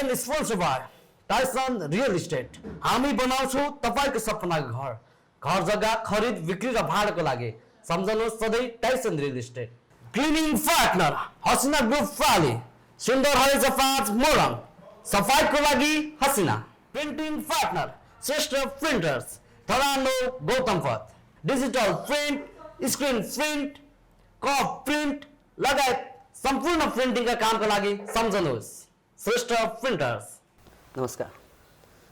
And sponsor bye Tyson real estate. हामी बनाउँछौँ तपाईँको सपनाको घर। घर जग्गा खरिद बिक्री र भाडाको लागि सम्झनुहोस् सधैँ Tyson real estate. Cleaning partner Hasina group फाली, सुन्दर हरेज 5 मोरङ, सफाइको लागि Hasina. Printing partner Shrestha printers धरानो गौतम पथ, digital print, screen print, cup print लगायत सम्पूर्ण प्रिन्टिङका कामका लागि सम्झनुहोस् श्रेष्ठ प्रिन्टर्स। नमस्कार,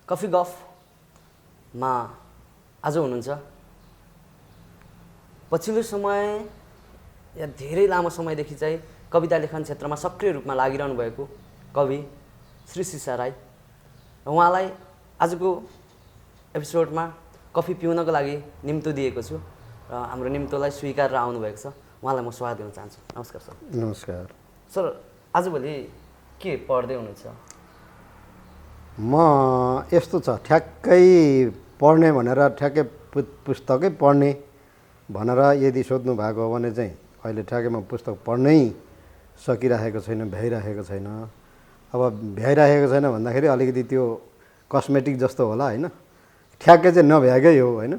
कफी गफमा आज हुनुहुन्छ। पछिल्लो समय या धेरै लामो समयदेखि चाहिँ कविता लेखन क्षेत्रमा सक्रिय रूपमा लागिरहनु भएको कवि श्री सिसा राई, उहाँलाई आजको एपिसोडमा कफी पिउनको लागि निम्तो दिएको छु र हाम्रो निम्तोलाई स्वीकारेर आउनुभएको छ। उहाँलाई म स्वागत दिन चाहन्छु। नमस्कार सर। नमस्कार सर, आजभोलि के पढ्दै हुनुहुन्छ? म यस्तो छ, ठ्याक्कै पढ्ने भनेर ठ्याक्कै पुस्तकै पढ्ने भनेर यदि सोध्नु भएको हो भने चाहिँ अहिले ठ्याक्कै म पुस्तक पढ्नै सकिराखेको छैन, भ्याइराखेको छैन। अब भ्याइराखेको छैन भन्दाखेरि अलिकति त्यो कस्मेटिक जस्तो होला होइन, ठ्याक्कै चाहिँ नभ्याएकै हो होइन।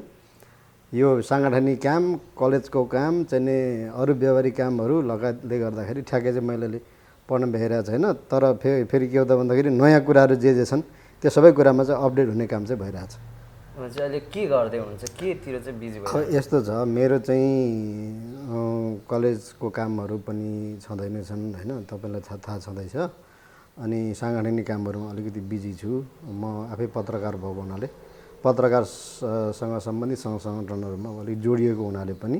यो साङ्गठनिक काम, कलेजको काम चाहिँ नि अरू व्यावहारिक कामहरू लगायतले गर्दाखेरि ठ्याक्कै चाहिँ मैले पढ्न भ्याइरहेको छैन। तर फेरि के हो त भन्दाखेरि नयाँ कुराहरू जे छन् त्यो सबै कुरामा चाहिँ अपडेट हुने काम चाहिँ भइरहेछ। चाहिँ अहिले के गर्दै हुनुहुन्छ, केतिर चाहिँ बिजी भयो? यस्तो छ, मेरो चाहिँ कलेजको कामहरू पनि छँदै नै छन् होइन, तपाईँलाई थाहा छँदैछ। अनि साङ्गठनिक कामहरूमा अलिकति बिजी छु। म आफै पत्रकार भएको हुनाले पत्रकारसँग सम्बन्धित सङ्घ सङ्गठनहरूमा अलिक जोडिएको हुनाले पनि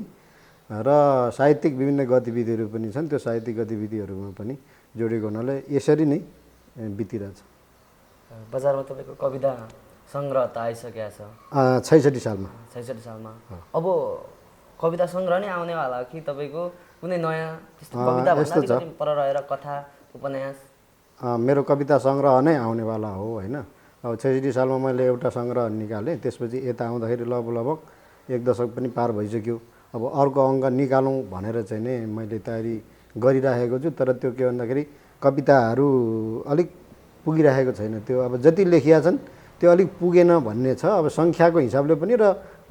र साहित्यिक विभिन्न गतिविधिहरू पनि छन्, त्यो साहित्यिक गतिविधिहरूमा पनि जोडिएको हुनाले यसरी नै बितिरहेछ। बजारमा तपाईँको कविता सङ्ग्रह त आइसकेको छ 66 सालमा। 66 सालमा अब कविता सङ्ग्रह नै आउनेवाला हो कि तपाईँको कुनै नयाँ त्यस्तो कविता भन्दा पर रहेर कथा उपन्यास? मेरो कविता सङ्ग्रह नै आउनेवाला हो होइन। अब 66 सालमा मैले एउटा सङ्ग्रह निकालेँ, त्यसपछि यता आउँदाखेरि लगभग 1 दशक पनि पार भइसक्यो। अब अर्को अङ्क निकालौँ भनेर चाहिँ नै मैले तयारी गरिराखेको छु। तर त्यो के भन्दाखेरि कविताहरू अलिक पुगिरहेको छैन। त्यो अब जति लेखिया छन् त्यो अलिक पुगेन भन्ने छ। अब सङ्ख्याको हिसाबले पनि र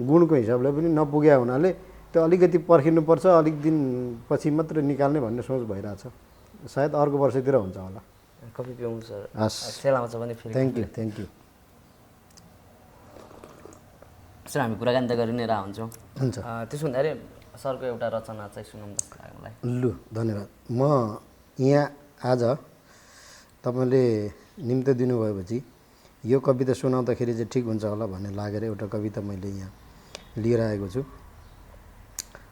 गुणको हिसाबले पनि नपुग्या हुनाले त्यो अलिकति पर्खिनुपर्छ, अलिक दिन पछि मात्र निकाल्ने भन्ने सोच भइरहेछ। सायद अर्को वर्षतिर हुन्छ होला। कफी पिउँ सर। हस्, सेलाउँछ भने फेरि थ्याङ्क यू। सर, हामी कुराकानी त गरि नै रहन्छौँ। हुन्छ, त्यसो हुँदाखेरि सरको एउटा रचना चाहिँ सुनाउँ जस्तो लाग्यो मलाई। लु धन्यवाद। म यहाँ आज तपाईँले निम्तो दिनुभएपछि यो कविता सुनाउँदाखेरि चाहिँ ठिक हुन्छ होला भन्ने लागेर एउटा कविता मैले यहाँ लिएर आएको छु।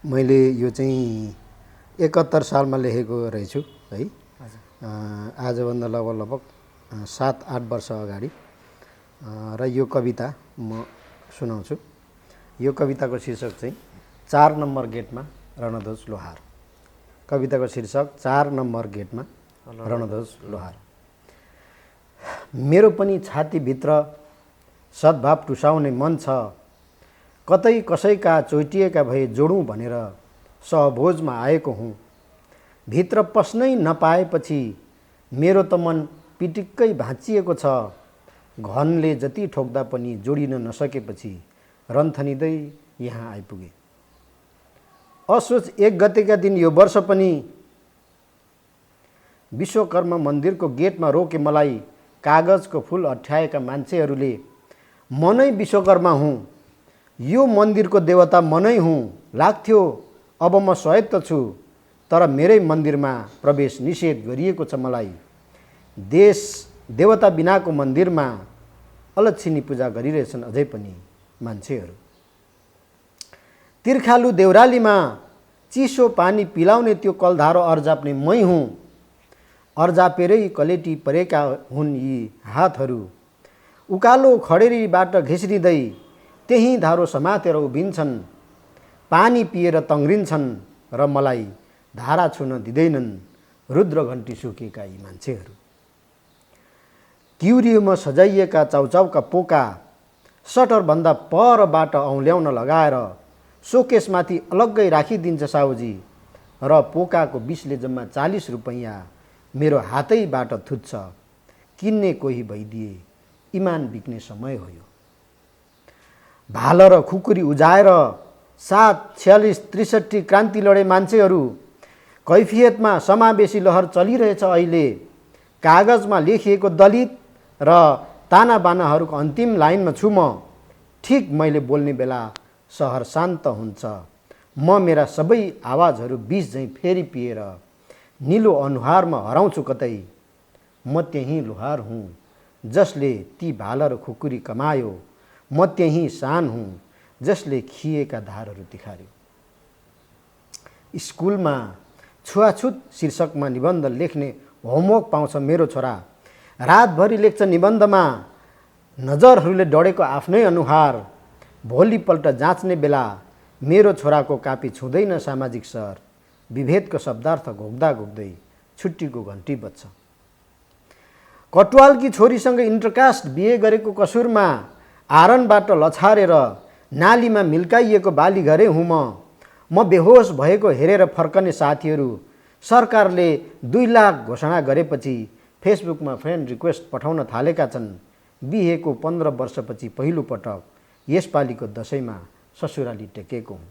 मैले यो चाहिँ 71 सालमा लेखेको रहेछु है, आजभन्दा लगभग 7-8 वर्ष अगाडि। र यो कविता म सुनाउँछु। यो कविताको शीर्षक चाहिँ 4 नम्बर गेटमा रणध्वज लोहार। कविताको शीर्षक 4 नम्बर गेटमा रणध्वज लोहार। मेरो पनि छातीभित्र सद्भाव टुसाउने मन छ, कतै कसैका चोइटिएका भए जोडौँ भनेर सहभोजमा आएको हुँ। भित्र पस्नै नपाएपछि मेरो त मन पिटिक्कै भाँचिएको छ। घनले जति ठोक्दा पनि जोडिन नसकेपछि रन्थनिँदै यहाँ आइपुगे। असोज 1 गतेका दिन यो वर्ष पनि विश्वकर्मा मन्दिरको गेटमा रोके मलाई कागजको फुल अठ्याएका मान्छेहरूले। म नै विश्वकर्मा हुँ, यो मन्दिरको देवता म नै हुँ लाग्थ्यो। अब म स्वायत्त छु, तर मेरै मन्दिरमा प्रवेश निषेध गरिएको छ मलाई। देश देवता बिनाको मन्दिरमा अलक्षिनी पूजा गरिरहेछन् अझै पनि मान्छेहरू। तिर्खालु देउरालीमा चिसो पानी पिलाउने त्यो कलधारो अर्जाप्ने मै हुँ। अर्जापेरै कलेटी परेका हुन् यी हातहरू। उकालो खडेरीबाट घिस्रिँदै त्यही धारो समातेर उभिन्छन्। पानी पिएर तङ्ग्रिन्छन् र मलाई धारा छुन दिँदैनन् रुद्र घन्टी सुकेका यी मान्छेहरू। क्युरियोमा सजाइएका चाउचाउका पोका सटरभन्दा परबाट औँल्याउन लगाएर सोकेसमाथि अलग्गै राखिदिन्छ साउजी। र पोकाको बिसले जम्मा 40 रुपैयाँ मेरो हातैबाट थुत्छ। किन्ने कोही भइदिए इमान बिक्ने समय हो यो। भाल र खुकुरी उजाएर 7, 46, 63 क्रान्ति लडे मान्छेहरू कैफियतमा समावेशी लहर चलिरहेछ अहिले। कागजमा लेखिएको दलित र तानाबानाहरूको अन्तिम लाइनमा छु म। ठिक मैले बोल्ने बेला सहर शान्त हुन्छ। म मेरा सबै आवाजहरू बिस झैँ फेरि पिएर निलो अनुहारमा हराउँछु कतै। म त्यही लुहार हुँ जसले ती भाला र खुकुरी कमायो। म त्यही सान हुँ जसले खिएका धारहरू तिखार्यो। स्कुलमा छुवाछुत शीर्षकमा निबन्ध लेख्ने होमवर्क पाउँछ मेरो छोरा। रातभरि लेख्छ निबन्धमा नजरहरूले डढेको आफ्नै अनुहार। भोलिपल्ट जाँच्ने बेला मेरो छोराको कापी छुँदैन सामाजिक स्तर। विभेदको शब्दार्थ घोक्दा घोक्दै छुट्टीको घन्टी बज्छ। कटुवालकी छोरीसँग इन्टरकास्ट बिहे गरेको कसुरमा आरनबाट लछारेर नालीमा मिल्काइएको बाली घरे हुँ म बेहोस भएको हेरेर फर्कने साथीहरू। सरकारले 2 लाख घोषणा गरेपछि फेसबुकमा फ्रेन्ड रिक्वेस्ट पठाउन थालेका छन्। बिहेको 15 वर्षपछि पहिलो पटक यसपालिको दशैंमा ससुराली टेकेको हुँ।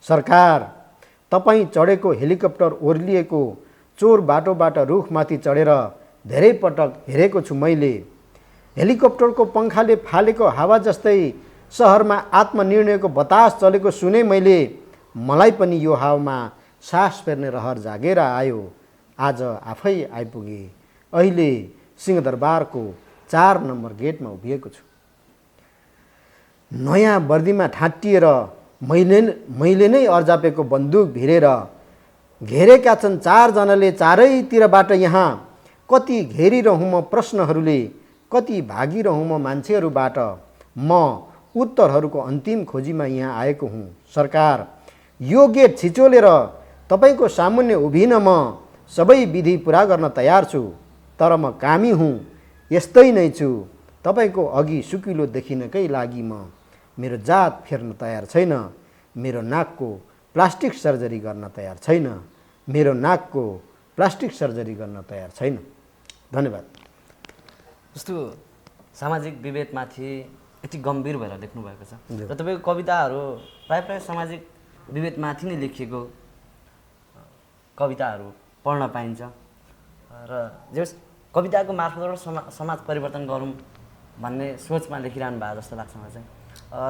सरकार, तपाईँ चढेको हेलिकप्टर ओर्लिएको चोर बाटोबाट रुखमाथि चढेर धेरै पटक हेरेको छु मैले। हेलिकप्टरको पङ्खाले फालेको हावा जस्तै सहरमा आत्मनिर्णयको बतास चलेको सुने मैले। मलाई पनि यो हावामा सास फेर्ने रहर जागेर आयो। आज आफै आइपुगे। अहिले सिंहदरबारको 4 नम्बर गेटमा उभिएको छु। नयाँ वर्दीमा ठाँटिएर मैले नै अर्जापेको बन्दुक भिरेर घेरेका छन् 4 जनाले चारैतिरबाट। यहाँ कति घेरिरहँ म प्रश्नहरूले, कति भागिरहँ म मान्छेहरूबाट। म उत्तरहरूको अन्तिम खोजीमा यहाँ आएको हुँ। सरकार, यो गेट छिचोलेर तपाईँको सामुन्ने उभिन म सबै विधि पुरा गर्न तयार छु। तर म कामी हुँ, यस्तै नै छु। तपाईँको अघि सुकिलो देखिनकै लागि म मेरो जात फेर्न तयार छैन। मेरो नाकको प्लास्टिक सर्जरी गर्न तयार छैन। मेरो नाकको प्लास्टिक सर्जरी गर्न तयार छैन। धन्यवाद। जस्तो सामाजिक विभेदमाथि यति गम्भीर भएर लेख्नु भएको छ र तपाईँको कविताहरू प्राय सामाजिक विभेदमाथि नै लेखिएको कविताहरू पढ्न पाइन्छ र जस कविताको मार्फतबाट समाज परिवर्तन गरौँ भन्ने सोचमा लेखिरहनु भएको जस्तो लाग्छ मलाई चाहिँ।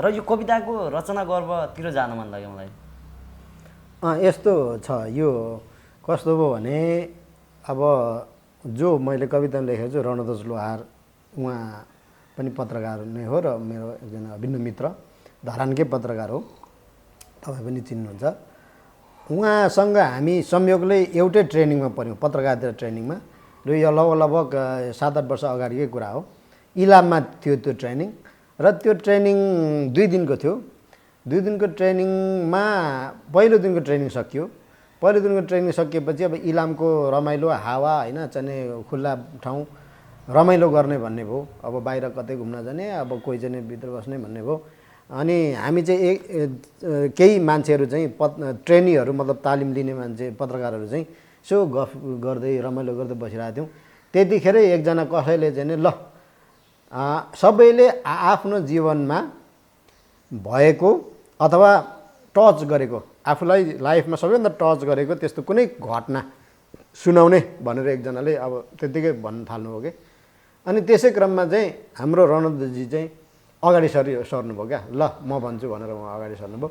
र यो कविताको रचना गर्वतिर जान मन लाग्यो मलाई। यस्तो छ, यो कस्तो भयो भने अब जो मैले कविता लेखेको छु रणध्वज लोहार, उहाँ पनि पत्रकार नै हो र मेरो एकजना अभिन्न मित्र, धरानकै पत्रकार हो, तपाईँ पनि चिन्नुहुन्छ। उहाँसँग हामी संयोगले एउटै ट्रेनिङमा पऱ्यौँ, पत्रकारिता ट्रेनिङमा। र यो लगभग 7-8 वर्ष अगाडिकै कुरा हो। इलाममा थियो त्यो ट्रेनिङ र त्यो ट्रेनिङ 2 दिनको थियो। 2 दिनको ट्रेनिङमा पहिलो दिनको ट्रेनिङ सकियो। पहिलो दिनको ट्रेनिङ सकिएपछि अब इलामको रमाइलो हावा होइन, चाहिँ खुल्ला ठाउँ रमाइलो गर्ने भन्ने भयो। अब बाहिर कतै घुम्न जाने, अब कोही चाहिँ भित्र बस्ने भन्ने भयो। अनि हामी चाहिँ केही मान्छेहरू चाहिँ ट्रेनीहरू मतलब तालिम लिने मान्छे पत्रकारहरू चाहिँ सो गफ गर्दै रमाइलो गर्दै बसिरहेको थियौँ। त्यतिखेरै एकजना कसैले चाहिँ ल सबैले आफ्नो जीवनमा भएको अथवा टच गरेको, आफूलाई लाइफमा सबैभन्दा टच गरेको त्यस्तो कुनै घटना सुनाउने भनेर एकजनाले अब त्यत्तिकै भन्न थाल्नुभयो कि। अनि त्यसै क्रममा चाहिँ हाम्रो रणधजी चाहिँ अगाडि सर्नुभयो क्या। ल म भन्छु भनेर उहाँ अगाडि सर्नुभयो।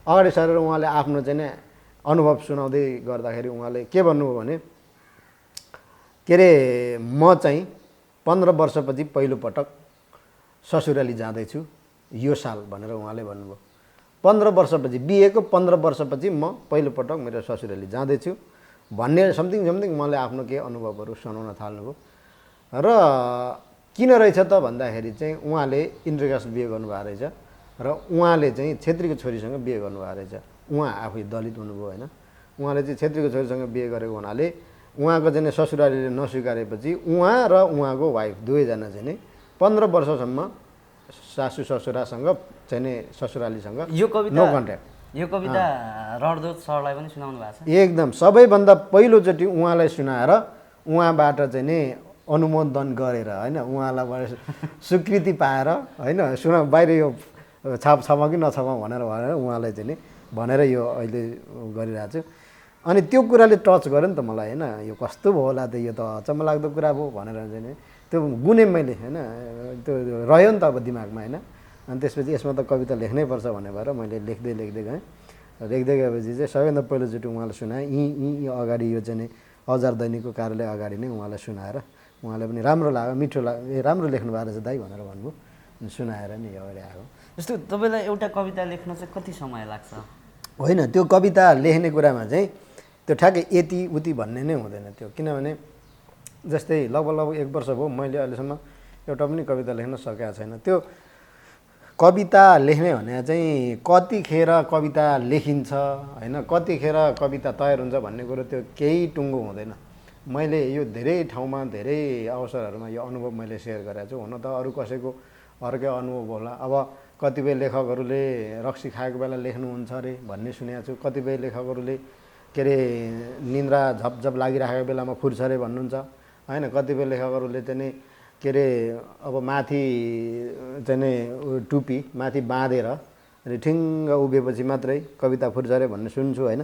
अगाडि सरेर उहाँले आफ्नो चाहिँ नि अनुभव सुनाउँदै गर्दाखेरि उहाँले के भन्नुभयो भने, के अरे म चाहिँ 15 वर्षपछि पहिलोपटक ससुराली जाँदैछु यो साल भनेर उहाँले भन्नुभयो। 15 वर्षपछि, बिहेको 15 वर्षपछि म पहिलोपटक मेरो ससुराली जाँदैछु भन्ने समथिङ उहाँले आफ्नो केही अनुभवहरू सुनाउन थाल्नुभयो। र किन रहेछ त भन्दाखेरि चाहिँ उहाँले इन्टरकास्ट बिहे गर्नुभएको रहेछ र उहाँले चाहिँ छेत्रीको छोरीसँग बिहे गर्नुभएको रहेछ। उहाँ आफै दलित हुनुभयो होइन। उहाँले चाहिँ छेत्रीको छोरीसँग बिहे गरेको हुनाले उहाँको चाहिँ ससुरालीले नस्वीकारेपछि उहाँ र उहाँको वाइफ दुवैजना चाहिँ नि 15 वर्षसम्म सासू ससुरासँग चाहिँ नि ससुरालीसँग यो कविता नो कन्ट्याक्ट। यो कविता रणध्वज सरलाई पनि सुनाउनु भएको छ? एकदम सबैभन्दा पहिलोचोटि उहाँलाई सुनाएर उहाँबाट चाहिँ नि अनुमोदन गरेर होइन उहाँलाई स्वीकृति पाएर होइन बाहिर यो छापाउँ कि नछापाउँ भनेर उहाँलाई चाहिँ नि भनेर यो अहिले गरिरहेको छु। अनि त्यो कुराले टच गर्यो नि त मलाई होइन यो कस्तो भयो होला त यो त अचम्म लाग्दो कुरा भयो भनेर चाहिँ नि त्यो गुने मैले होइन त्यो रह्यो नि त अब दिमागमा होइन। अनि त्यसपछि यसमा त कविता लेख्नै पर्छ भन्ने भएर मैले लेख्दै गएँ। लेख्दै गएपछि चाहिँ सबैभन्दा पहिलोचोटि उहाँलाई सुनाएँ यहीँ अगाडि यो चाहिँ नि अजार दैनिकको कार्यालय अगाडि नै उहाँलाई सुनाएर उहाँलाई पनि राम्रो लाग्यो मिठो लाग्यो राम्रो लेख्नु भएको रहेछ दाइ भनेर भन्नुभयो। सुनाएर नि अगाडि आएको। जस्तो तपाईँलाई एउटा कविता लेख्न चाहिँ कति समय लाग्छ? होइन त्यो कविता लेख्ने कुरामा चाहिँ त्यो ठ्याक्कै यति उति भन्ने नै हुँदैन त्यो, किनभने जस्तै लगभग 1 वर्ष भयो मैले अहिलेसम्म एउटा पनि कविता लेख्न सकेको छैन। त्यो कविता लेख्ने भने चाहिँ कतिखेर कविता लेखिन्छ होइन कतिखेर कविता तयार हुन्छ भन्ने कुरो त्यो केही टुङ्गो हुँदैन। मैले यो धेरै ठाउँमा धेरै अवसरहरूमा यो अनुभव मैले सेयर गरेको छु। हुन त अरू कसैको अर्कै अनुभव होला। अब कतिपय लेखकहरूले रक्सी खाएको बेला लेख्नुहुन्छ अरे भन्ने सुनेको छु। कतिपय लेखकहरूले के अरे निन्द्रा झपझप लागिराखेको बेलामा फुर्छ अरे भन्नुहुन्छ होइन। कतिपय लेखकहरूले चाहिँ नि के अरे अब माथि चाहिँ नि टुपी माथि बाँधेर अनि ठिङ्ग उभिएपछि मात्रै कविता फुर्छ अरे भन्ने सुन्छु होइन।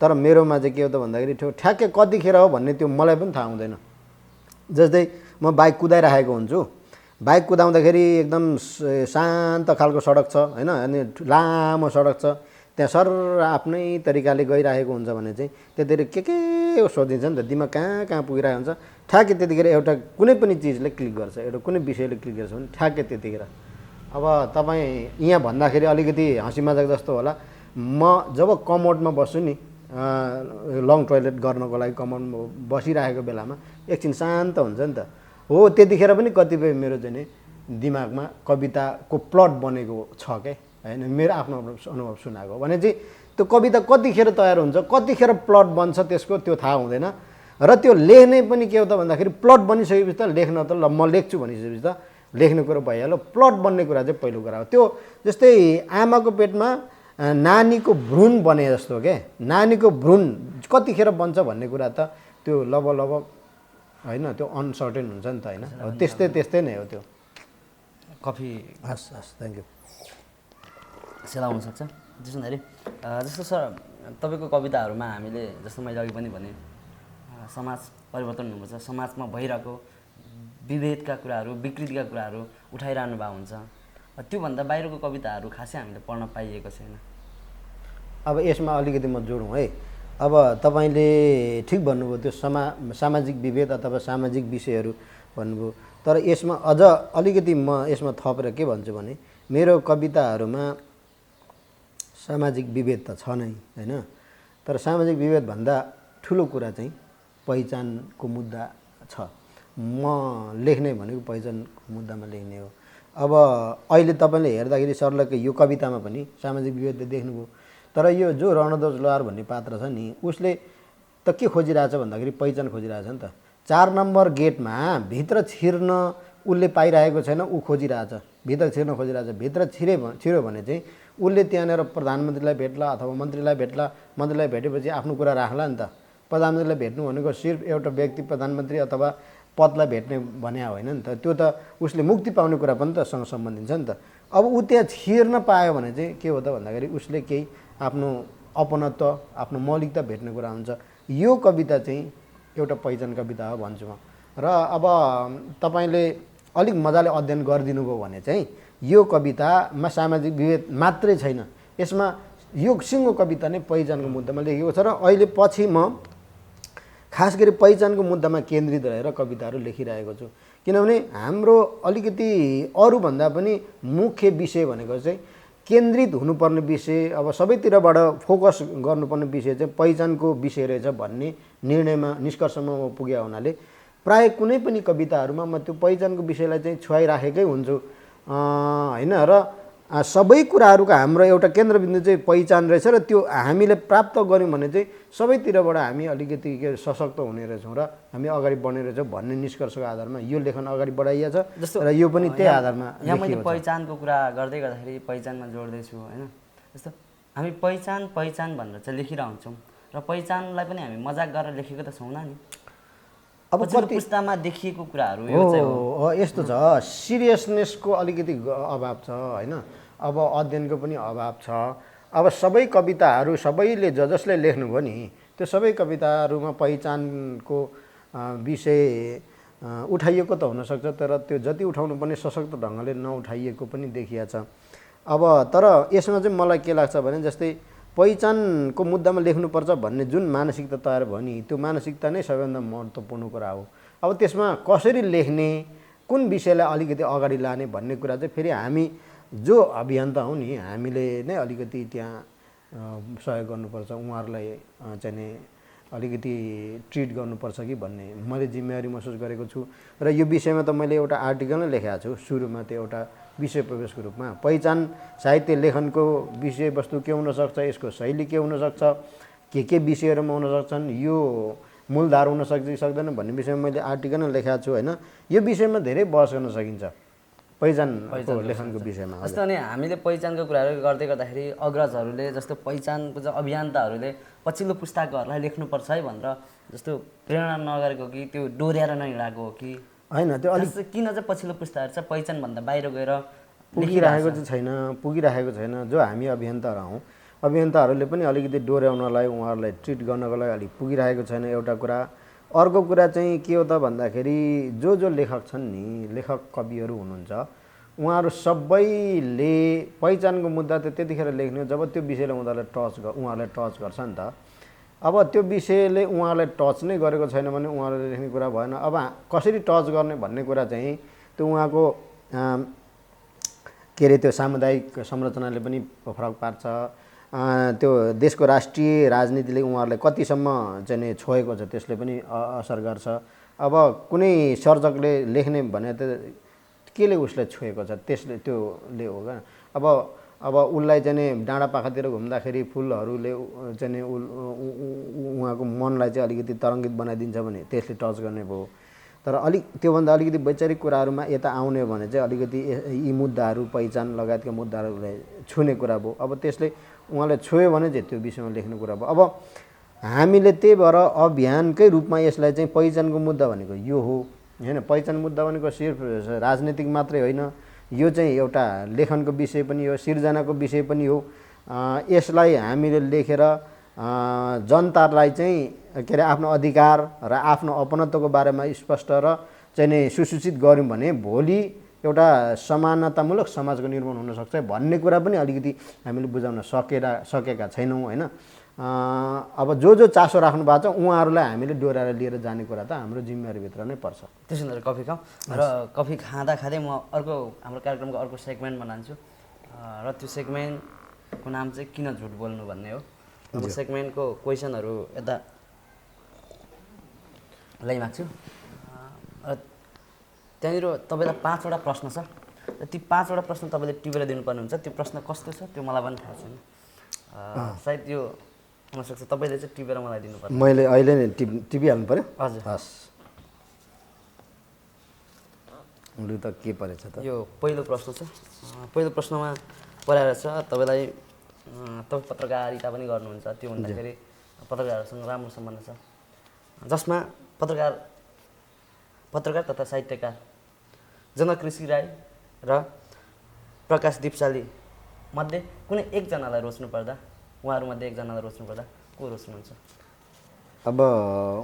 तर मेरोमा चाहिँ के हो त भन्दाखेरि ठ्याक्कै कतिखेर हो भन्ने त्यो मलाई पनि थाहा हुँदैन। जस्तै म बाइक कुदाइराखेको हुन्छु, बाइक कुदाउँदाखेरि एकदम शान्त खालको सडक छ होइन अनि लामो सडक छ, त्यहाँ सर आफ्नै तरिकाले गइरहेको हुन्छ भने चाहिँ त्यतिखेर के सोधिन्छ नि त दिमाग कहाँ कहाँ पुगिरहेको हुन्छ। ठ्याक्कै त्यतिखेर एउटा कुनै पनि चिजले क्लिक गर्छ, एउटा कुनै विषयले क्लिक गर्छ भने ठ्याक्कै त्यतिखेर। अब तपाईँ यहाँ भन्दाखेरि अलिकति हाँसी मजाक जस्तो होला, म जब कमोडमा बस्छु नि लङ टोइलेट गर्नको लागि कमोडमा बसिरहेको बेलामा एकछिन शान्त हुन्छ नि त, हो त्यतिखेर पनि कतिपय मेरो चाहिँ नि दिमागमा कविताको प्लट बनेको छ क्या होइन। मेरो आफ्नो अनुभव सुनाएको भने चाहिँ त्यो कविता कतिखेर तयार हुन्छ कतिखेर प्लट बन्छ त्यसको त्यो थाहा हुँदैन। र त्यो लेख्ने पनि के हो त भन्दाखेरि प्लट बनिसकेपछि त लेख्न त ल म लेख्छु भनिसकेपछि त लेख्ने कुरो भइहाल्यो। प्लट बन्ने कुरा चाहिँ पहिलो कुरा हो। त्यो जस्तै आमाको पेटमा नानीको भ्रूण बने जस्तो के नानीको भ्रूण कतिखेर बन्छ भन्ने कुरा त त्यो लगभग होइन त्यो अनसर्टेन हुन्छ नि त होइन। त्यस्तै नै हो त्यो। कफी हस् थ्याङ्क यू। सेला हुनसक्छ त्यसो हुँदाखेरि जस्तो सर तपाईँको कविताहरूमा हामीले जस्तो मैले अघि पनि भने समाज परिवर्तन हुनुपर्छ, समाजमा भइरहेको विभेदका कुराहरू विकृतिका कुराहरू उठाइरहनु भएको हुन्छ। त्योभन्दा बाहिरको कविताहरू खासै हामीले पढ्न पाइएको छैन। अब यसमा अलिकति म जोडौँ है। अब तपाईँले ठिक भन्नुभयो त्यो सामाजिक विभेद अथवा सामाजिक विषयहरू भन्नुभयो। तर यसमा अझ अलिकति म यसमा थपेर के भन्छु भने मेरो कविताहरूमा सामाजिक विभेद त छ नै होइन। तर सामाजिक विभेदभन्दा ठुलो कुरा चाहिँ पहिचानको मुद्दा छ। म लेख्ने भनेको पहिचानको मुद्दामा लेख्ने हो। अब अहिले तपाईँले हेर्दाखेरि सर्लक्कै यो कवितामा पनि सामाजिक विभेद देख्नुभयो। तर यो जो रणध्वज लोहार भन्ने पात्र छ नि उसले त के खोजिरहेछ भन्दाखेरि पहिचान खोजिरहेछ नि त। 4 नम्बर गेटमा भित्र छिर्न उसले पाइरहेको छैन, ऊ खोजिरहेछ भित्र छिर्न खोजिरहेछ। भित्र छिर्यो भने चाहिँ उसले त्यहाँनिर प्रधानमन्त्रीलाई भेट्ला अथवा मन्त्रीलाई भेट्ला। मन्त्रीलाई भेटेपछि आफ्नो कुरा राख्ला नि त। प्रधानमन्त्रीलाई भेट्नु भनेको सिर्फ एउटा व्यक्ति प्रधानमन्त्री अथवा पदलाई भेट्ने भने होइन नि त। त्यो त उसले मुक्ति पाउने कुरा पनि त सँग सम्बन्धित छ नि त। अब ऊ त्यहाँ छिर्न पायो भने चाहिँ के हो त भन्दाखेरि उसले केही आफ्नो अपनत्व आफ्नो मौलिकता भेट्ने कुरा हुन्छ। यो कविता चाहिँ एउटा पहिचान कविता हो भन्छु म। र अब तपाईँले अलिक मजाले अध्ययन गरिदिनु भयो भने चाहिँ यो कवितामा सामाजिक विभेद मात्रै छैन, यसमा यो सिङ्गो कविता नै पहिचानको मुद्दामा लेखेको छ। र अहिले पछि म खास गरी पहिचानको मुद्दामा केन्द्रित रहेर कविताहरू लेखिरहेको छु। किनभने हाम्रो अलिकति अरूभन्दा पनि मुख्य विषय भनेको चाहिँ केन्द्रित हुनुपर्ने विषय अब सबैतिरबाट फोकस गर्नुपर्ने विषय चाहिँ पहिचानको विषय रहेछ भन्ने निर्णयमा निष्कर्षमा म पुगेको हुनाले प्राय कुनै पनि कविताहरूमा म त्यो पहिचानको विषयलाई चाहिँ छुवाइराखेकै हुन्छु होइन। र सबै कुराहरूको हाम्रो एउटा केन्द्रबिन्दु चाहिँ पहिचान रहेछ। र त्यो हामीले प्राप्त गऱ्यौँ भने चाहिँ सबैतिरबाट हामी अलिकति सशक्त हुने रहेछौँ र हामी अगाडि बढ्ने रहेछौँ भन्ने निष्कर्षको आधारमा यो लेखन अगाडि बढाइएको छ। जस्तो र यो पनि त्यही आधारमा यहाँ मैले पहिचानको कुरा गर्दै गर्दाखेरि पहिचानमा जोड्दैछु होइन। जस्तो हामी पहिचान भनेर चाहिँ लेखिरहन्छौँ र पहिचानलाई पनि हामी मजाक गरेर लेखेको त छौँ नि। अब पछिल्लो कति पुस्तामा देखिएको कुराहरू यो चाहिँ हो। हो यस्तो छ, सिरियसनेसको अलिकति अभाव छ होइन। अब अध्ययनको पनि अभाव छ। अब सबै कविताहरू सबैले जसले लेख्नुभयो नि त्यो सबै कविताहरूमा पहिचानको विषय उठाइएको त हुनसक्छ, तर त्यो जति उठाउनु पर्ने सशक्त ढङ्गले नउठाइएको पनि देखिया छ। अब तर यसमा चाहिँ मलाई के लाग्छ भने जस्तै पहिचानको मुद्दामा लेख्नुपर्छ भन्ने जुन मानसिकता तयार भयो नि त्यो मानसिकता नै सबैभन्दा महत्त्वपूर्ण कुरा हो। अब त्यसमा कसरी लेख्ने, कुन विषयलाई अलिकति अगाडि लाने भन्ने कुरा चाहिँ फेरि हामी जो अभियन्ता हौँ नि हामीले नै अलिकति त्यहाँ सहयोग गर्नुपर्छ, उहाँहरूलाई चाहिँ नि अलिकति ट्रिट गर्नुपर्छ कि भन्ने मैले जिम्मेवारी महसुस गरेको छु। र यो विषयमा त मैले एउटा आर्टिकल नै लेखेको छु सुरुमा, त्यो एउटा विषय प्रवेशको रूपमा। पहिचान साहित्य लेखनको विषयवस्तु के हुनसक्छ, यसको शैली के हुनसक्छ, के विषयहरूमा हुन सक्छन्, यो मूलधार हुनसक्छ कि सक्दैन भन्ने विषयमा मैले आर्टिकल नै लेखेको छु होइन। यो विषयमा धेरै बहस गर्न सकिन्छ पहिचानको लेखनको विषयमा। जस्तो अनि हामीले पहिचानको कुराहरू गर्दै गर्दाखेरि अग्रजहरूले जस्तो पहिचानको चाहिँ अभियन्ताहरूले पछिल्लो पुस्ताकोहरूलाई लेख्नुपर्छ है भनेर जस्तो प्रेरणा नगरेको कि त्यो डोर्याएर नहिँडाएको हो कि होइन, त्यो अलिक किन चाहिँ पछिल्लो पुस्ताहरू चाहिँ पहिचानभन्दा बाहिर गएर पुगिरहेको छैन। जो हामी अभियन्ताहरू हौँ, अभियन्ताहरूले पनि अलिकति डोर्याउनलाई उहाँहरूलाई ट्रिट गर्नको लागि अलिक पुगिरहेको छैन एउटा कुरा। अर्को कुरा चाहिँ के हो त भन्दाखेरि जो लेखक छन् नि, लेखक कविहरू हुनुहुन्छ, उहाँहरू सबैले पहिचानको मुद्दा त त्यतिखेर लेख्ने जब त्यो विषयले उहाँहरूलाई टच गर्छ नि त। अब त्यो विषयले उहाँलाई टच नै गरेको छैन भने उहाँहरूले लेख्ने कुरा भएन। अब कसरी टच गर्ने भन्ने कुरा चाहिँ त्यो उहाँको के अरे त्यो सामुदायिक संरचनाले पनि फरक पार्छ। त्यो देशको राष्ट्रिय राजनीतिले उहाँहरूलाई कतिसम्म चाहिँ छोएको छ त्यसले पनि असर गर्छ। अब कुनै सर्जकले लेख्ने भने त केले उसलाई छोएको छ त्यसले त्योले हो क्या। अब उसलाई चाहिँ डाँडा पाखातिर घुम्दाखेरि फुलहरूले चाहिँ उहाँको मनलाई चाहिँ अलिकति तरङ्गित बनाइदिन्छ भने त्यसले टच गर्ने भयो। तर त्योभन्दा अलिकति वैचारिक कुराहरूमा यता आउने भने चाहिँ अलिकति यी मुद्दाहरू पहिचान लगायतका मुद्दाहरूलाई छुने कुरा भयो। अब त्यसले उहाँलाई छोयो भने चाहिँ त्यो विषयमा लेख्ने कुरा भयो। अब हामीले त्यही भएर अभियानकै रूपमा यसलाई चाहिँ पहिचानको मुद्दा भनेको यो हो होइन। पहिचान मुद्दा भनेको सिर्फ राजनीतिक मात्रै होइन, यो चाहिँ एउटा लेखनको विषय पनि हो, सिर्जनाको विषय पनि हो। यसलाई हामीले लेखेर जनतालाई चाहिँ के अरे आफ्नो अधिकार र आफ्नो अपनत्वको बारेमा स्पष्ट र चाहिँ सुसूचित गऱ्यौँ भने भोलि एउटा समानतामूलक समाजको निर्माण हुनसक्छ भन्ने कुरा पनि अलिकति हामीले बुझाउन सकेका छैनौँ होइन। अब जो चासो राख्नु भएको छ उहाँहरूलाई हामीले डोर्याएर लिएर जाने कुरा त हाम्रो जिम्मेवारीभित्र नै पर्छ। त्यसो भने कफी खाउँ र कफी खाँदै म अर्को हाम्रो कार्यक्रमको अर्को सेगमेन्टमा लान्छु र त्यो सेगमेन्टको नाम चाहिँ किन झुट बोल्नु भन्ने हो। अब सेगमेन्टको क्वेसनहरू यता ल्याइमाग्छु र त्यहाँनिर तपाईँलाई 5वटा प्रश्न छ र ती 5वटा प्रश्न तपाईँले टिपेर दिनुपर्ने हुन्छ। त्यो प्रश्न कस्तो छ त्यो मलाई पनि थाहा छैन, सायद यो हुनसक्छ तपाईँले चाहिँ टिपेर मलाई दिनुपर्छ। मैले अहिले नै टिपिहाल्नु पऱ्यो? हजुर हस्, लु त के परेछ त। यो पहिलो प्रश्न छ। पहिलो प्रश्नमा परेर छ तपाईँलाई तपाईँ पत्रकारिता पनि गर्नुहुन्छ, त्यो भन्दाखेरि पत्रकारहरूसँग राम्रो सम्बन्ध छ, जसमा पत्रकार तथा साहित्यकार जनक ऋषि राई र प्रकाश दिपशाली मध्ये कुनै एकजनालाई रोज्नु पर्दा, उहाँहरूमध्ये एकजनालाई रोज्नु पर्दा को रोज्नुहुन्छ? अब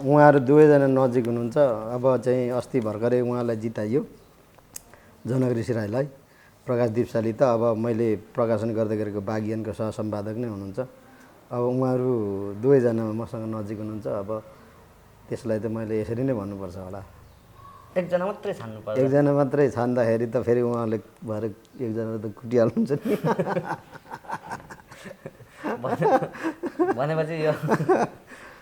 उहाँहरू दुवैजना नजिक हुनुहुन्छ। अब चाहिँ अस्ति भर्खरै उहाँलाई जिताइयो जनक ऋषि राईलाई। प्रकाश दिपशाली त अब मैले प्रकाशन गर्दै गरेको बागियानको सहसम्पादक नै हुनुहुन्छ। अब उहाँहरू दुवैजना मसँग नजिक हुनुहुन्छ। अब त्यसलाई त मैले यसरी नै भन्नुपर्छ होला, एकजना मात्रै छान्नु पर्छ। एकजना मात्रै छान्दाखेरि त फेरि उहाँले भएर एकजना त कुटिहाल्नुहुन्छ नि। भनेपछि यो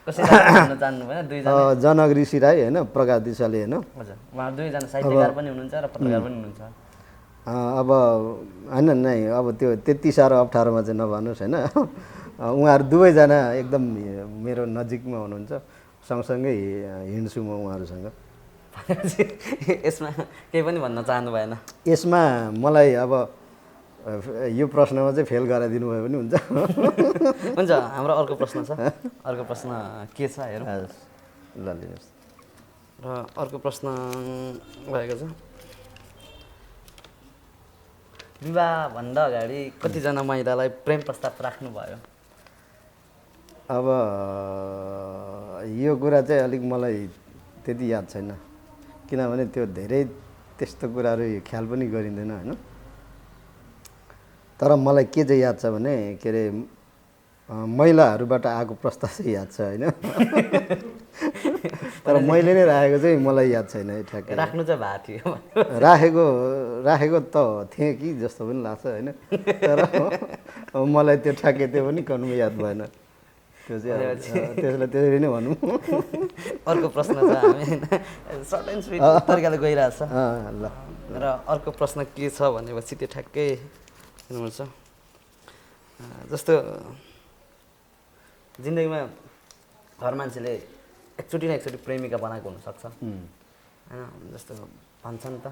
कसैलाई जान्नु भएन, दुईजना जनक ऋषि राई होइन, प्रकाश दिपशाली होइन। हजुर, उहाँ दुईजना साहित्यकार पनि हुनुहुन्छ र पत्रकार पनि हुनुहुन्छ। अब होइन नै अब त्यो त्यति साह्रो अप्ठ्यारोमा चाहिँ नभन्नुहोस् होइन। उहाँहरू दुवैजना एकदम मेरो नजिकमा हुनुहुन्छ, सँगसँगै हिँड्छु म उहाँहरूसँग। यसमा केही पनि भन्न चाहनु भएन? यसमा मलाई अब यो प्रश्नमा चाहिँ फेल गराइदिनु भयो भने हुन्छ। हुन्छ, हाम्रो अर्को प्रश्न छ। अर्को प्रश्न के छ हेरौँ। ल लिनुहोस्। र अर्को प्रश्न रहेको छ, विवाहभन्दा अगाडि कतिजना महिलालाई प्रेम प्रस्ताव राख्नुभयो? अब यो कुरा चाहिँ अलिक मलाई त्यति याद छैन, किनभने त्यो धेरै त्यस्तो कुराहरू ख्याल पनि गरिँदैन होइन। तर मलाई के चाहिँ याद छ भने के अरे महिलाहरूबाट आएको प्रस्ताव चाहिँ याद छ होइन। तर मैले नै राखेको चाहिँ मलाई याद छैन है ठ्याक्कै। राख्नु चाहिँ भएको थियो राखेको त थिएँ कि जस्तो पनि लाग्छ होइन। तर मलाई त्यो ठ्याक्कै त्यो पनि कन्नु याद भएन। त्यो चाहिँ त्यसलाई त्यसरी नै भनौँ। अर्को प्रश्न छ, हामी सर्ट एन्ड स्विट तरिकाले गइरहेछ। ल र अर्को प्रश्न के छ भनेपछि त्यो ठ्याक्कै हेर्नुपर्छ। जस्तो जिन्दगीमा हर मान्छेले एकचोटि न एकचोटि प्रेमिका बनाएको हुनसक्छ होइन। जस्तो भन्छन् त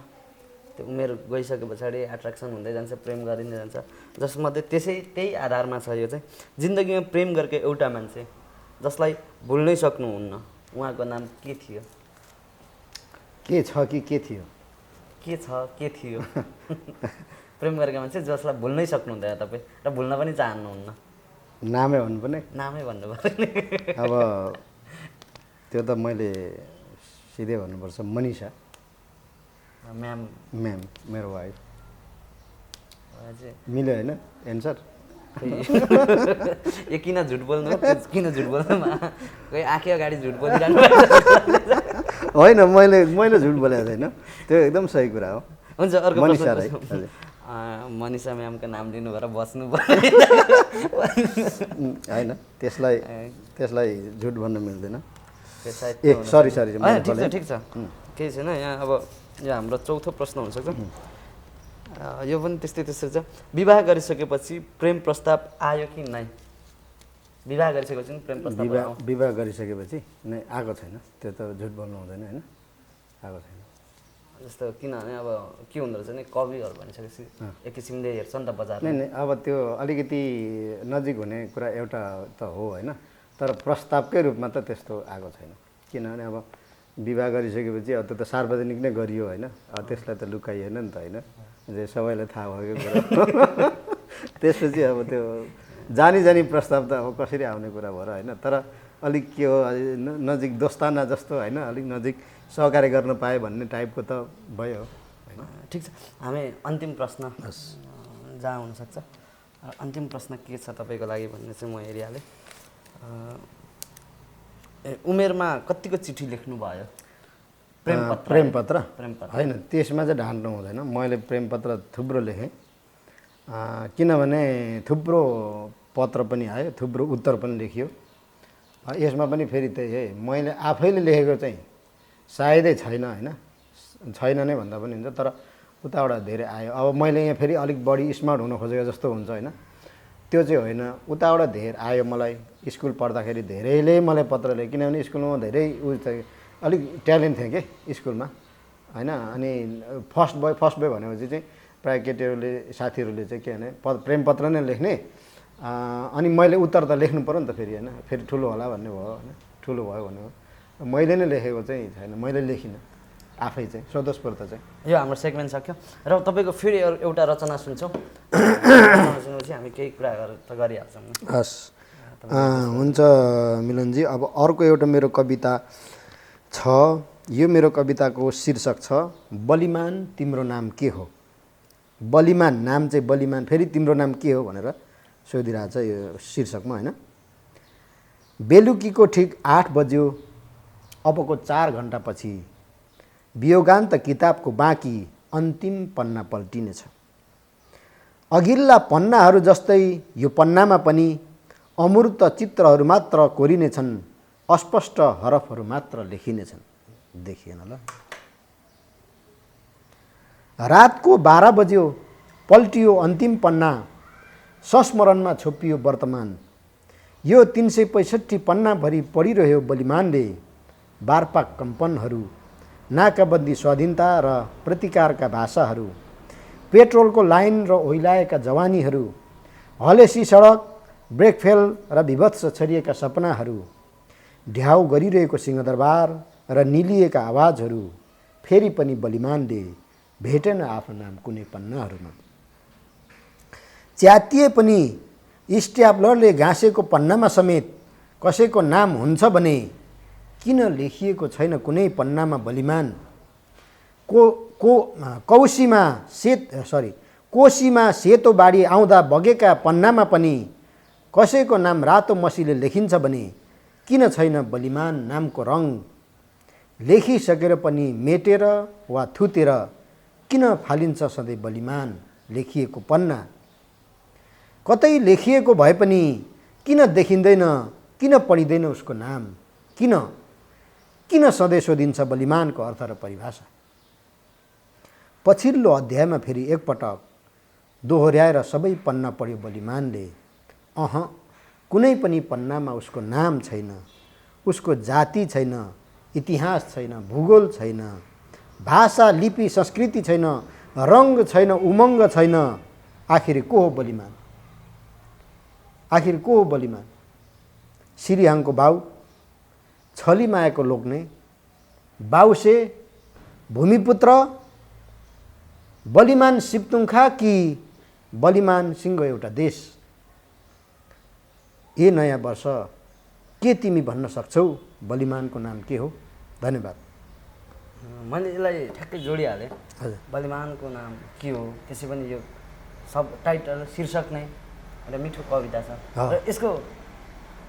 त्यो उमेर गइसके पछाडि एट्र्याक्सन हुँदै जान्छ, प्रेम गरिँदै जान्छ। जसमध्ये त्यही आधारमा छ यो चाहिँ, जिन्दगीमा प्रेम गरेको एउटा मान्छे जसलाई भुल्नै सक्नुहुन्न, उहाँको नाम के थियो? के छ कि के थियो? के छ के थियो? प्रेम गरेको मान्छे जसलाई भुल्नै सक्नुहुँदैन तपाईँ र भुल्न पनि चाहनुहुन्न। नामै भन्नुपर्ने? नामै भन्नु पर्ने। अब त्यो त मैले सिधै भन्नुपर्छ, मनिषा म्याम। म्याम मेरो वाइफ। हजुर मिल्यो होइन एन्सर? यो किन झुट बोल्नु, किन झुट बोल्नु? कोही आँखी अगाडि झुट बोलिरहनु होइन, मैले झुट बोलेको छैन, त्यो एकदम सही कुरा हो। हुन्छ अर्को मनिषा राई। मनिषा म्यामको नाम लिनु भएर बस्नु पर्यो होइन, त्यसलाई झुट भन्न मिल्दैन। सायद ए सरी ठिक छ केही छैन। यहाँ अब यहाँ हाम्रो चौथो प्रश्न हुनसक्छ, यो पनि त्यस्तै छ। विवाह गरिसकेपछि प्रेम प्रस्ताव आयो कि नै? विवाह गरिसकेपछि प्रेम प्रस्ताव विवाह गरिसकेपछि नै आएको छैन, त्यो त झुट बोल्नु हुँदैन होइन, आएको छैन। जस्तो किनभने अब के हुँदो रहेछ नि, कविहरू भनिसकेपछि एक किसिमले हेर्छ नि त बजार। नै अब त्यो अलिकति नजिक हुने कुरा एउटा त हो होइन, तर प्रस्तावकै रूपमा त त्यस्तो आएको छैन। किनभने अब विवाह गरिसकेपछि अब त्यो त सार्वजनिक नै गरियो होइन, त्यसलाई त लुकाइएन नि त होइन, जे सबैलाई थाहा भएको कुरा। त्यसपछि अब त्यो जानी प्रस्ताव त अब कसरी आउने कुरा भयो र होइन। तर अलिक के हो, नजिक दोस्ताना जस्तो होइन, अलिक नजिक सहकार्य गर्न पाएँ भन्ने टाइपको त भयो होइन। ठिक छ, हामी अन्तिम प्रश्न जहाँ हुनसक्छ। अन्तिम प्रश्न के छ तपाईँको लागि भन्ने चाहिँ म हेरिहालेँ। उमेरमा कतिको चिठी लेख्नु भयो? प्रेमपत्र होइन, त्यसमा चाहिँ ढाँट्नु हुँदैन। मैले प्रेमपत्र थुप्रो लेखेँ, किनभने थुप्रो पत्र पनि आयो, थुप्रो उत्तर पनि लेखियो। यसमा पनि फेरि त्यही है, मैले आफैले लेखेको चाहिँ सायदै छैन होइन, छैन नै भन्दा पनि हुन्छ, तर उताबाट धेरै आयो। अब मैले यहाँ फेरि अलिक बढी स्मार्ट हुन खोजेको जस्तो हुन्छ होइन, त्यो चाहिँ होइन। उताबाट धेरै आयो, मलाई स्कुल पढ्दाखेरि धेरैले मलाई पत्र लेख्यो, किनभने स्कुलमा धेरै अलिक ट्यालेन्ट थिएँ कि स्कुलमा होइन। अनि फर्स्ट बोय भनेपछि चाहिँ प्रायः केटीहरूले साथीहरूले चाहिँ के भने प्रेमपत्र नै लेख्ने, अनि मैले उत्तर त लेख्नु पऱ्यो नि त फेरि होइन, फेरि ठुलो होला भन्ने भयो होइन, ठुलो भयो भन्ने भयो। मैले नै लेखेको चाहिँ छैन, मैले लेखिनँ आफै चाहिँ, स्वतस्फूर्त चाहिँ। यो हाम्रो सेगमेन्ट सक्यो र तपाईँको फेरि एउटा रचना सुन्छौँ। सुनेपछि हामी केही कुराहरू त गरिहाल्छौँ। हस्, हुन्छ मिलनजी। अब अर्को एउटा मेरो कविता छ, यो मेरो कविताको शीर्षक छ बलिमान तिम्रो नाम के हो। बलिमान नाम चाहिँ बलिमान, फेरि तिम्रो नाम के हो भनेर सोधिरहेछ यो शीर्षकमा होइन। बेलुकीको ठिक 8 बज्यो, अबको 4 घन्टापछि वियोगान्त किताबको बाँकी अन्तिम पन्ना पल्टिनेछ। अघिल्ला पन्नाहरू जस्तै यो पन्नामा पनि अमूर्त चित्रहरू मात्र कोरिनेछन्, अस्पष्ट हरफहरू मात्र लेखिनेछन्। देखिएन ल। रातको 12 बज्यो, पल्टियो अन्तिम पन्ना, संस्मरणमा छोपियो वर्तमान। यो 365 पन्नाभरि पढिरह्यो बलिमानले, वार्पाक कम्पनहरू, नाकाबन्दी स्वाधीनता र प्रतिकारका भाषाहरू, पेट्रोलको लाइन र ओइलाएका जवानीहरू, हलेसी सडक, ब्रेकफेल र विभत्स छरिएका सपनाहरू, ढ्याउ गरिरहेको सिंहदरबार र निलिएका आवाजहरू फेरि पनि बलिमानले भेटेन आफ्नो नाम कुनै पन्नाहरूमा। च्यातिए पनि स्ट्याप्लरले गाँसेको पन्नामा समेत कसैको नाम हुन्छ भने किन लेखिएको छैन कुनै पन्नामा बलिमान? कोसीमा सेतो बाढी आउँदा बगेका पन्नामा पनि कसैको नाम रातो मसीले लेखिन्छ भने किन छैन बलिमान नामको रङ? लेखिसकेर पनि मेटेर वा थुतेर किन फालिन्छ सधैँ बलिमान लेखिएको पन्ना? कतै लेखिएको भए पनि किन देखिँदैन, किन पढिँदैन उसको नाम? किन सधैँ सोधिन्छ बलिमानको अर्थ र परिभाषा? पछिल्लो अध्यायमा फेरि एकपटक दोहोऱ्याएर सबै पन्ना पढ्यो बलिमानले। कुनै पनि पन्नामा उसको नाम छैन, उसको जाति छैन, इतिहास छैन, भूगोल छैन, भाषा, लिपि, संस्कृति छैन, रङ्ग छैन, उमङ्ग छैन। आखिर को हो बलिमान? आखिर को हो बलिमान? सिरिहाङको बाउ, छलीमायाको लोग्ने, बाउसे, भूमिपुत्र, बलिमान सिप्तुङखा कि बलिमान सिङ्गो एउटा देश? ए नयाँ वर्ष के तिमी भन्न सक्छौ बलिमानको नाम के हो? धन्यवाद। मैले यसलाई ठ्याक्कै जोडिहालेँ। हजुर। बलिमानको नाम के हो? त्यसै पनि यो सब टाइटल शीर्षक नै एउटा मिठो कविता छ र यसको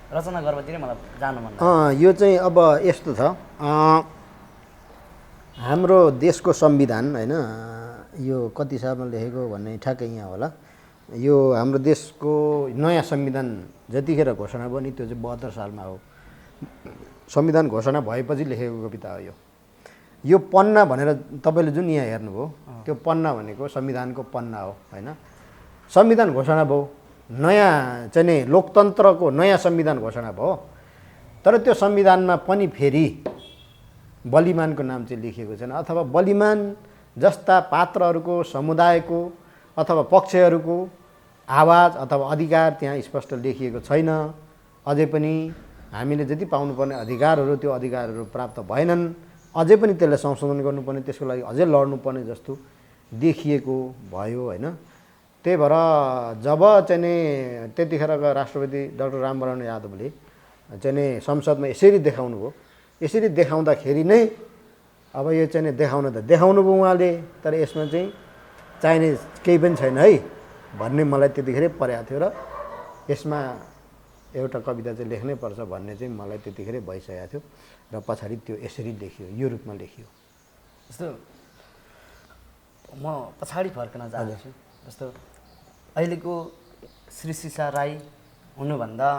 रचना गर्वतिरै मलाई जानु मन लाग्छ। यो चाहिँ अब यस्तो छ, हाम्रो देशको संविधान होइन, यो कति सालमा लेखेको भन्ने ठ्याक्कै यहाँ होला। यो हाम्रो देशको नयाँ संविधान जतिखेर घोषणा भयो नि त्यो चाहिँ 72 सालमा हो। संविधान घोषणा भएपछि लेखेको कविता हो यो। यो पन्ना भनेर तपाईँले जुन यहाँ हेर्नुभयो त्यो पन्ना भनेको संविधानको पन्ना हो होइन। संविधान घोषणा भयो, नयाँ चाहिँ नि लोकतन्त्रको नयाँ संविधान घोषणा भयो, तर त्यो संविधानमा पनि फेरि बलिमानको नाम चाहिँ लेखिएको छैन, अथवा बलिमान जस्ता पात्रहरूको, समुदायको अथवा पक्षहरूको आवाज अथवा अधिकार त्यहाँ स्पष्ट लेखिएको छैन। अझै पनि हामीले जति पाउनुपर्ने अधिकारहरू त्यो अधिकारहरू प्राप्त भएनन्। अझै पनि त्यसलाई संशोधन गर्नुपर्ने, त्यसको लागि अझै लड्नुपर्ने जस्तो देखिएको भयो होइन। त्यही भएर जब चाहिँ नि त्यतिखेरका राष्ट्रपति डाक्टर रामवरण यादवले चाहिँ नि संसदमा यसरी देखाउनु भयो, यसरी देखाउँदाखेरि नै अब यो चाहिँ नि देखाउनु त देखाउनु भयो उहाँले, तर यसमा चाहिँ चाहिने केही पनि छैन है भन्ने मलाई त्यतिखेरै परेको थियो र यसमा एउटा कविता चाहिँ लेख्नै पर्छ भन्ने चाहिँ मलाई त्यतिखेरै भइसकेको थियो र पछाडि त्यो यसरी लेखियो, यो रूपमा लेखियो। जस्तो म पछाडि फर्कन चाहन्छु, जस्तो अहिलेको श्री सिसा राई हुनुभन्दा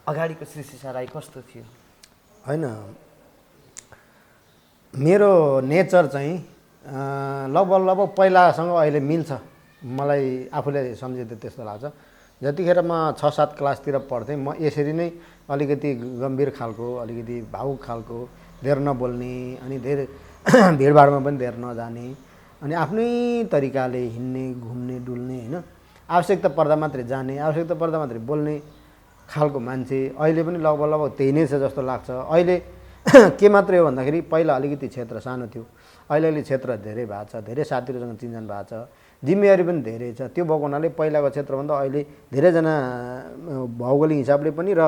अगाडिको श्री सिसा राई कस्तो थियो? होइन, मेरो नेचर चाहिँ लगभग पहिलासँग अहिले मिल्छ, मलाई आफूले सम्झिँदा त्यस्तो लाग्छ। जतिखेर म 6-7 क्लासतिर पढ्थेँ म यसरी नै अलिकति गम्भीर खालको, अलिकति भावुक खालको, धेर नबोल्ने, अनि धेरै भिडभाडमा पनि धेर नजाने, अनि आफ्नै तरिकाले हिँड्ने, घुम्ने, डुल्ने होइन, आवश्यकता पर्दा मात्रै जाने, आवश्यकता पर्दा मात्रै बोल्ने खालको मान्छे। अहिले पनि लगभग त्यही नै छ जस्तो लाग्छ। अहिले के मात्रै हो भन्दाखेरि पहिला अलिकति क्षेत्र सानो थियो, अहिले क्षेत्र धेरै भएको छ, धेरै साथीहरूसँग चिनजान भएको छ, जिम्मेवारी पनि धेरै छ। त्यो भएको हुनाले पहिलाको क्षेत्रभन्दा अहिले धेरैजना भौगोलिक हिसाबले पनि र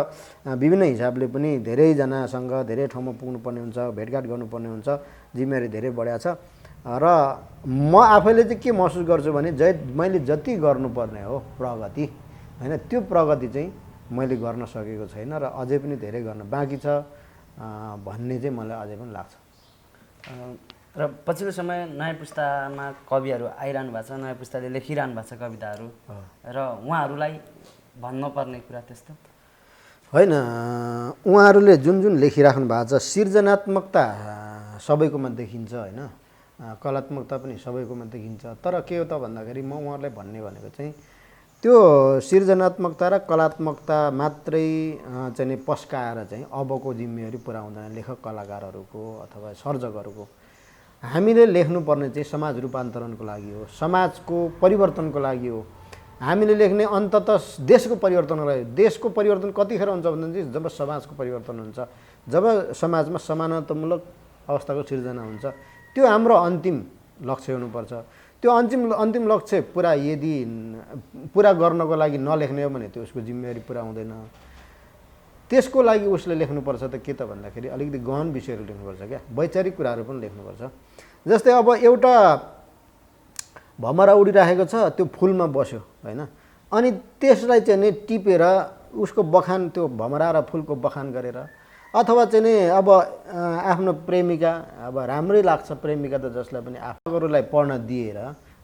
विभिन्न हिसाबले पनि धेरैजनासँग धेरै ठाउँमा पुग्नुपर्ने हुन्छ, भेटघाट गर्नुपर्ने हुन्छ, जिम्मेवारी धेरै बढाएको छ। र म आफैले चाहिँ के महसुस गर्छु भने मैले जति गर्नुपर्ने हो प्रगति होइन, त्यो प्रगति चाहिँ मैले गर्न सकेको छैन र अझै पनि धेरै गर्न बाँकी छ भन्ने चाहिँ मलाई अझै पनि लाग्छ। र पछिल्लो समय नयाँ पुस्तामा कविहरू आइरहनु भएको छ, नयाँ पुस्ताले लेखिरहनु भएको छ कविताहरू, र उहाँहरूलाई भन्नुपर्ने कुरा त्यस्तो होइन। उहाँहरूले जुन जुन लेखिराख्नु भएको छ, सृजनात्मकता सबैकोमा देखिन्छ होइन, कलात्मकता पनि सबैकोमा देखिन्छ। तर के हो त भन्दाखेरि म उहाँहरूलाई भन्ने भनेको चाहिँ त्यो सृजनात्मकता र कलात्मकता मात्रै चाहिँ नि पस्काएर चाहिँ अबको जिम्मेवारी पुरा हुँदैन लेखक कलाकारहरूको अथवा सर्जकहरूको। हामीले लेख्नुपर्ने चाहिँ समाज रूपान्तरणको लागि हो, समाजको परिवर्तनको लागि हो। हामीले लेख्ने अन्ततः देशको परिवर्तनको लागि। देशको परिवर्तन कतिखेर हुन्छ भन्दा चाहिँ जब समाजको परिवर्तन हुन्छ, जब समाजमा समानतामूलक अवस्थाको सिर्जना हुन्छ। त्यो हाम्रो अन्तिम लक्ष्य हुनुपर्छ। त्यो अन्तिम लक्ष्य यदि पुरा गर्नको लागि नलेख्ने हो भने त्यो उसको जिम्मेवारी पुरा हुँदैन। त्यसको लागि उसले लेख्नुपर्छ त के त भन्दाखेरि अलिकति गहन विषयहरू लेख्नुपर्छ क्या, वैचारिक कुराहरू पनि लेख्नुपर्छ। जस्तै अब एउटा भमरा उडिराखेको छ, त्यो फुलमा बस्यो होइन, अनि त्यसलाई चाहिँ नि टिपेर उसको बखान, त्यो भमरा र फुलको बखान गरेर, अथवा चाहिँ नि अब आफ्नो प्रेमिका, अब राम्रै लाग्छ प्रेमिका त जसलाई पनि पाठकहरूलाई पढ्न दिएर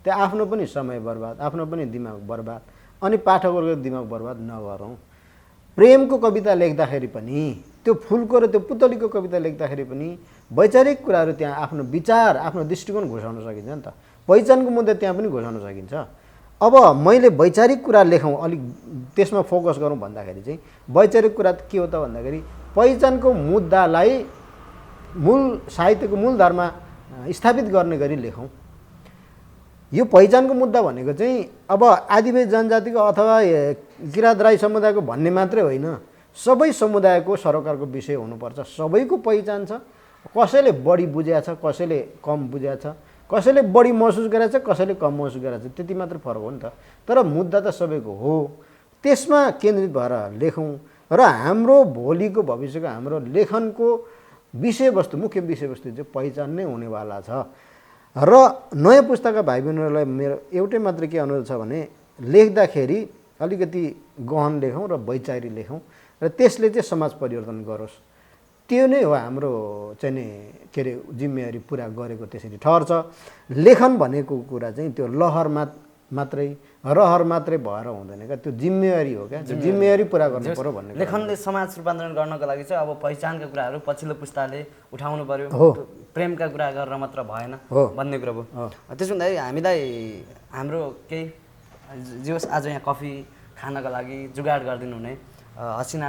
त्यो आफ्नो पनि समय बर्बाद, आफ्नो पनि दिमाग बर्बाद, अनि पाठकहरूको दिमाग बर्बाद नगरौँ। प्रेमको कविता लेख्दाखेरि पनि, त्यो फुलको र त्यो पुतलीको कविता लेख्दाखेरि पनि वैचारिक कुराहरू त्यहाँ आफ्नो विचार, आफ्नो दृष्टिकोण घोषाउन सकिन्छ नि त। पहिचानको मुद्दा त्यहाँ पनि घोषाउन सकिन्छ। अब मैले वैचारिक कुरा लेखौँ, अलिक त्यसमा फोकस गरौँ भन्दाखेरि चाहिँ वैचारिक कुरा के हो त भन्दाखेरि पहिचानको मुद्दालाई मूल साहित्यको मूलधारमा स्थापित गर्ने गरी लेखौँ। यो पहिचानको मुद्दा भनेको चाहिँ अब आदिवासी जनजातिको अथवा किराँत राई समुदायको भन्ने मात्रै होइन, सबै समुदायको सरोकारको विषय हुनुपर्छ। सबैको पहिचान छ, कसैले बढी बुझेको छ, कसैले कम बुझेको छ, कसैले बढी महसुस गरेको छ, कसैले कम महसुस गरेको छ, त्यति मात्र फरक हो नि त। तर मुद्दा त सबैको हो, त्यसमा केन्द्रित भएर लेखौँ र हाम्रो भोलिको भविष्यको हाम्रो लेखनको विषयवस्तु, मुख्य विषयवस्तु चाहिँ पहिचान नै हुनेवाला छ। र नयाँ पुस्ताका भाइ बहिनीहरूलाई मेरो एउटै मात्र के अनुरोध छ भने लेख्दाखेरि अलिकति गहन लेखौँ र वैचारिक लेखौँ र त्यसले चाहिँ समाज परिवर्तन गरोस्। त्यो नै हो हाम्रो चाहिँ नि के अरे जिम्मेवारी पुरा गरेको त्यसरी ठहर्छ। लेखन भनेको कुरा चाहिँ त्यो रहर मात्रै भएर हुँदैन क्या, त्यो जिम्मेवारी हो क्या, त्यो जिम्मेवारी पुरा गर्नु पर्यो भन्ने। लेखनले समाज रूपान्तरण गर्नको लागि चाहिँ अब पहिचानका कुराहरू पछिल्लो पुस्ताले उठाउनु पर्यो, प्रेमका कुरा गरेर मात्र भएन भन्ने कुरा भयो। त्यसो भन्दाखेरि हामीलाई हाम्रो केही जोस् आज यहाँ कफी खानको लागि जुगाड गरिदिनु हुने हसिना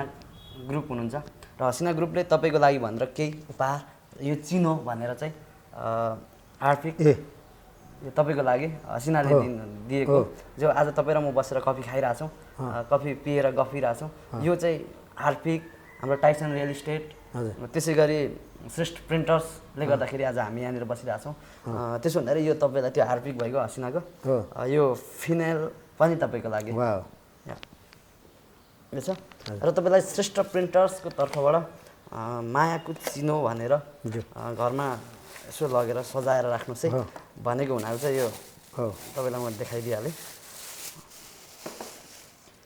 ग्रुप हुनुहुन्छ र हसिना ग्रुपले तपाईँको लागि भनेर केही उपहार, यो चिनो भनेर चाहिँ आर्थिक यो तपाईँको लागि हसिनाले दिएको, जो आज तपाईँ र म बसेर कफी खाइरहेछौँ, कफी पिएर गफिरहेछौँ। यो चाहिँ हार्पिक, हाम्रो टाइसन रियल इस्टेट, त्यसै गरी श्रेष्ठ प्रिन्टर्सले गर्दाखेरि आज हामी यहाँनिर बसिरहेछौँ। त्यसो भन्दाखेरि यो तपाईँलाई त्यो हार्पिक भएको हसिनाको यो फिनाइल पनि तपाईँको लागि यो छ। र तपाईँलाई श्रेष्ठ प्रिन्टर्सको तर्फबाट मायाको चिनो भनेर घरमा यसो लगेर सजाएर राख्नुहोस् है भनेको हुनाले चाहिँ यो तपाईँलाई म देखाइदिइहालेँ।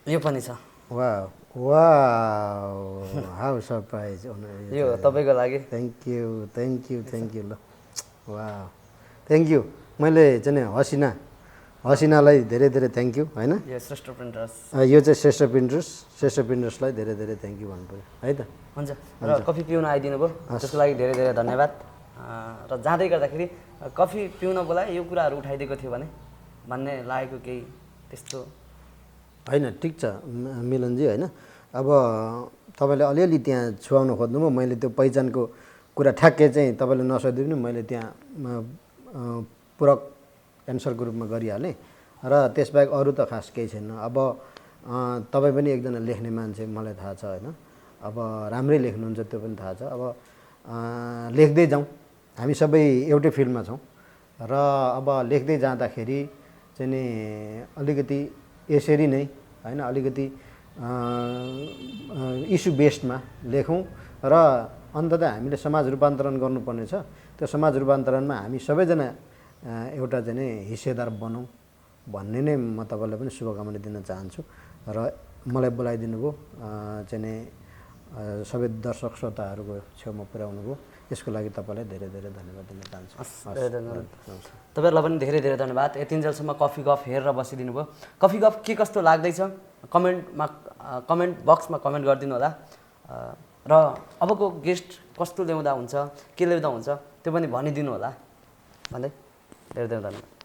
यो पनि छ। वाह वाह, हाउ सरप्राइज। यो तपाईँको लागि। थ्याङ्क यू ल, वाह थ्याङ्क यू। मैले चाहिँ हसिनालाई धेरै थ्याङ्क यू होइन। यो श्रेष्ठ प्रिन्टर्स, यो चाहिँ श्रेष्ठ प्रिन्टर्सलाई धेरै थ्याङ्क यू भन्नु पऱ्यो है त। हुन्छ, र कफी पिउन आइदिनु भयो त्यसको लागि धेरै धन्यवाद। र जाँदै गर्दाखेरि कफी पिउन बोलाए यो कुराहरू उठाइदिएको थियो भने भन्ने लागेको केही त्यस्तो होइन। ठिक छ मिलनजी होइन, अब तपाईँले अलिअलि त्यहाँ छुवाउन खोज्नुभयो, मैले त्यो पहिचानको कुरा ठ्याक्कै चाहिँ तपाईँले नसोधे पनि मैले त्यहाँ पूरक एन्सरको रूपमा गरिहालेँ। र त्यसबाहेक अरू त खास केही छैन। अब तपाईँ पनि एकजना लेख्ने मान्छे मलाई थाहा छ होइन, अब राम्रै लेख्नुहुन्छ त्यो पनि थाहा छ। अब लेख्दै जाउँ, हामी सबै एउटै फिल्डमा छौँ र अब लेख्दै जाँदाखेरि चाहिँ नि अलिकति यसरी नै होइन, अलिकति इस्यु बेस्डमा लेखौँ र अन्ततः हामीले समाज रूपान्तरण गर्नुपर्ने छ। त्यो समाज रूपान्तरणमा हामी सबैजना एउटा चाहिँ नि हिस्सेदार बनौँ भन्ने नै म तपाईँलाई पनि शुभकामना दिन चाहन्छु। र मलाई बोलाइदिनु भयो चाहिँ नि सबै दर्शक श्रोताहरूको छेउमा पुर्याउनु भयो, यसको लागि तपाईँलाई धेरै धन्यवाद दिन चाहन्छु। तपाईँहरूलाई पनि धेरै धन्यवाद। यतिन्जेलसम्म कफी गफ हेरेर बसिदिनु भयो। कफी गफ के कस्तो लाग्दैछ कमेन्ट बक्समा कमेन्ट गरिदिनु होला। र अबको गेस्ट कस्तो ल्याउँदा हुन्छ, के ल्याउँदा हुन्छ त्यो पनि भनिदिनु होला भन्दै धेरै धन्यवाद।